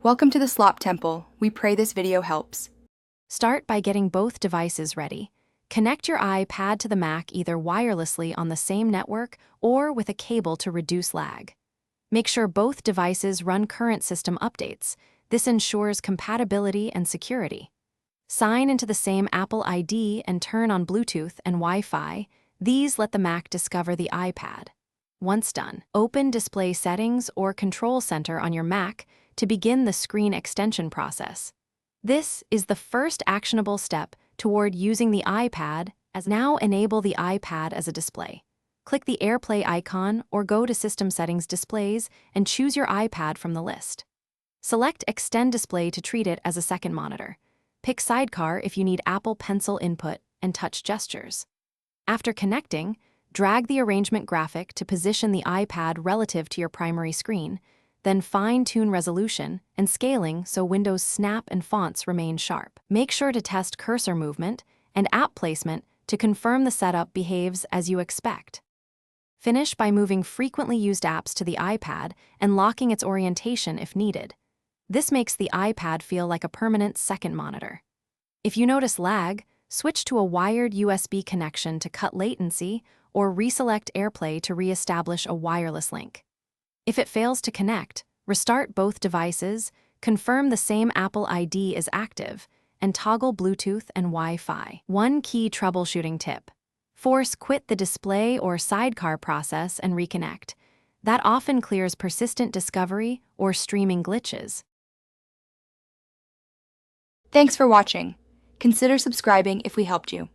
Welcome to the Slop Temple. We pray this video helps. Start by getting both devices ready. Connect your iPad to the Mac either wirelessly on the same network or with a cable to reduce lag. Make sure both devices run current system updates. This ensures compatibility and security. Sign into the same Apple ID and turn on Bluetooth and Wi-Fi. These let the Mac discover the iPad. Once done, open Display Settings or Control Center on your Mac to begin the screen extension process. This is the first actionable step toward using the iPad as now enable the iPad as a display. Click the AirPlay icon or go to System Settings Displays and choose your iPad from the list. Select Extend Display to treat it as a second monitor. Pick Sidecar if you need Apple Pencil input and touch gestures. After connecting, drag the arrangement graphic to position the iPad relative to your primary screen, then fine-tune resolution and scaling so Windows Snap and fonts remain sharp. Make sure to test cursor movement and app placement to confirm the setup behaves as you expect. Finish by moving frequently used apps to the iPad and locking its orientation if needed. This makes the iPad feel like a permanent second monitor. If you notice lag, switch to a wired USB connection to cut latency or reselect AirPlay to re-establish a wireless link. If it fails to connect, restart both devices, confirm the same Apple ID is active, and toggle Bluetooth and Wi-Fi. One key troubleshooting tip: force quit the display or sidecar process and reconnect. That often clears persistent discovery or streaming glitches. Thanks for watching. Consider subscribing if we helped you.